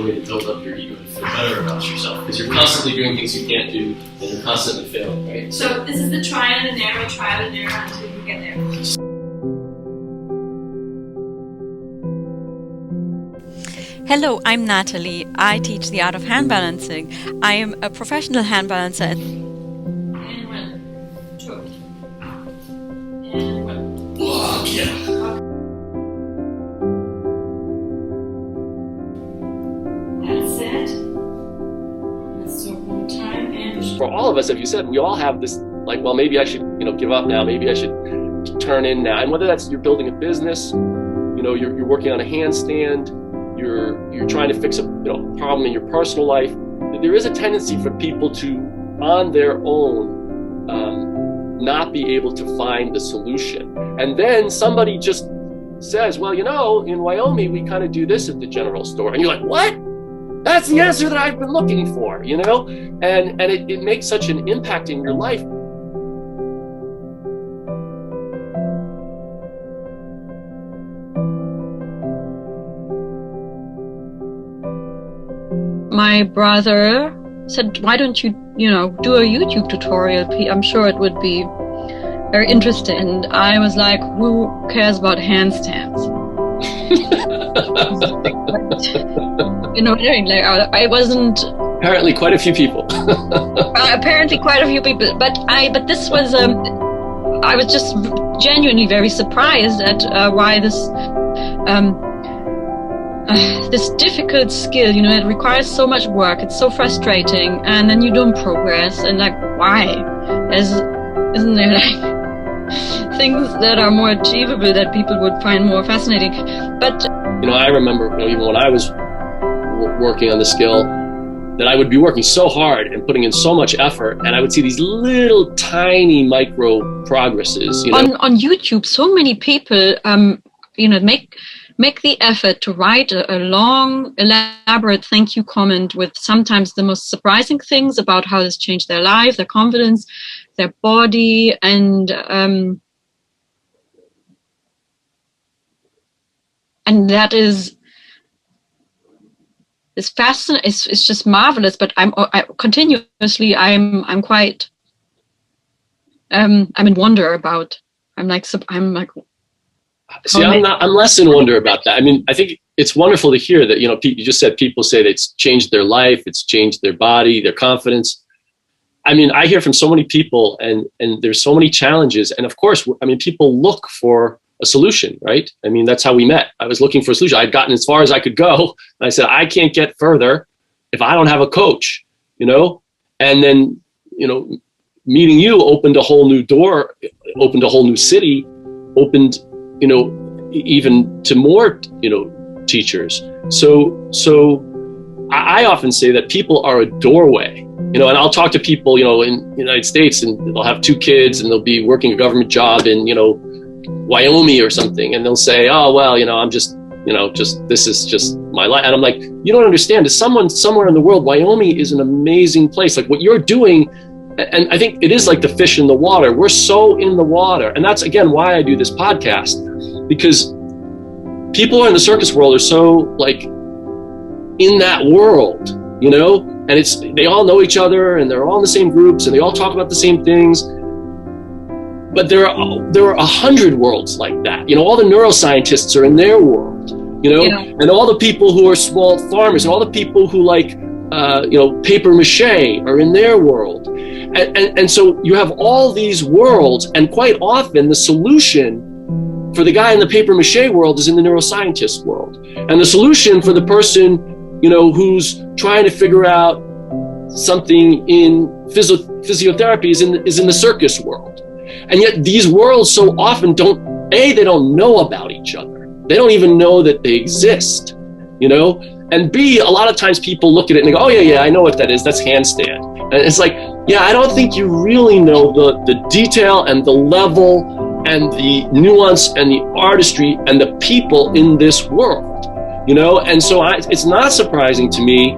a way to build up your ego to feel better about yourself, because you're constantly doing things you can't do and you're constantly failing, right? So this is the trial and error until you get there. Hello, I'm Natalie. I teach the art of hand balancing. I am a professional hand balancer. And one, two, and one. Oh, yeah. That's it. Let's do it one time and For all of us, as you said, we all have this, like, well, maybe I should, give up now. Maybe I should turn in now. And whether that's you're building a business, you're working on a handstand, you're trying to fix a problem in your personal life, there is a tendency for people to, on their own, not be able to find the solution. And then somebody just says, well, in Wyoming, we kind of do this at the general store. And you're like, what? That's the answer that I've been looking for, And it makes such an impact in your life. My brother said, why don't you, do a YouTube tutorial? I'm sure it would be very interesting. And I was like, who cares about handstands? I wasn't. Apparently quite a few people. But this was, I was just genuinely very surprised at why this difficult skill, it requires so much work, it's so frustrating, and then you don't progress, and why? Isn't there things that are more achievable that people would find more fascinating? But I remember, even when I was working on the skill, that I would be working so hard and putting in so much effort, and I would see these little tiny micro progresses. On YouTube, so many people, make the effort to write a long, elaborate thank you comment with sometimes the most surprising things about how this changed their life, their confidence, their body, and that is fascinating. It's just marvelous. But I'm quite I'm in wonder about. I'm like. See, I'm less in wonder about that. I mean, I think it's wonderful to hear that, you just said people say that it's changed their life, it's changed their body, their confidence. I mean, I hear from so many people and there's so many challenges. And of course, people look for a solution, right? I mean, that's how we met. I was looking for a solution. I'd gotten as far as I could go. And I said, I can't get further if I don't have a coach, and then, meeting you opened a whole new door, opened a whole new city, opened, even to more, teachers. So I often say that people are a doorway, and I'll talk to people, in the United States, and they'll have 2 kids and they'll be working a government job in, Wyoming or something. And they'll say, oh, well, I'm just, this is just my life. And I'm like, you don't understand. As someone somewhere in the world, Wyoming is an amazing place. Like what you're doing. And I think it is like the fish in the water. We're so in the water. And that's, again, why I do this podcast, because people in the circus world are so in that world, and they all know each other and they're all in the same groups and they all talk about the same things. But there are 100 worlds like that. All the neuroscientists are in their world, and all the people who are small farmers and all the people who paper mache are in their world. And so you have all these worlds, and quite often the solution for the guy in the paper mache world is in the neuroscientist world. And the solution for the person, who's trying to figure out something in physiotherapy is in the circus world. And yet these worlds so often they don't know about each other. They don't even know that they exist, And B, a lot of times people look at it and they go, oh yeah, I know what that is. That's handstand. And it's like, yeah, I don't think you really know the detail and the level and the nuance and the artistry and the people in this world, And so it's not surprising to me.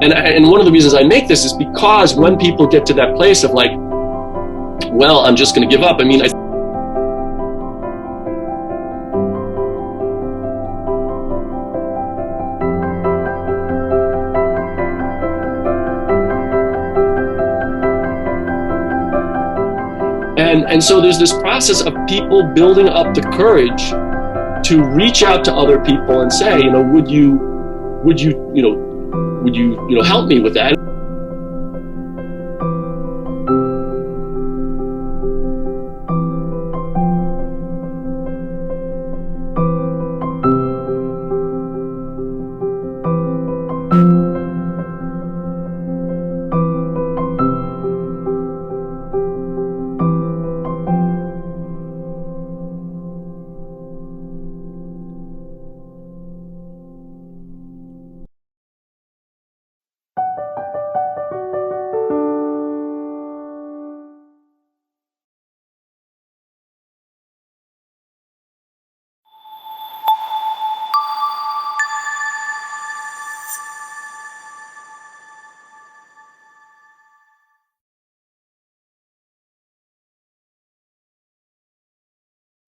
And one of the reasons I make this is because when people get to that place of well, I'm just going to give up. I mean, And so there's this process of people building up the courage to reach out to other people and say, would you help me with that?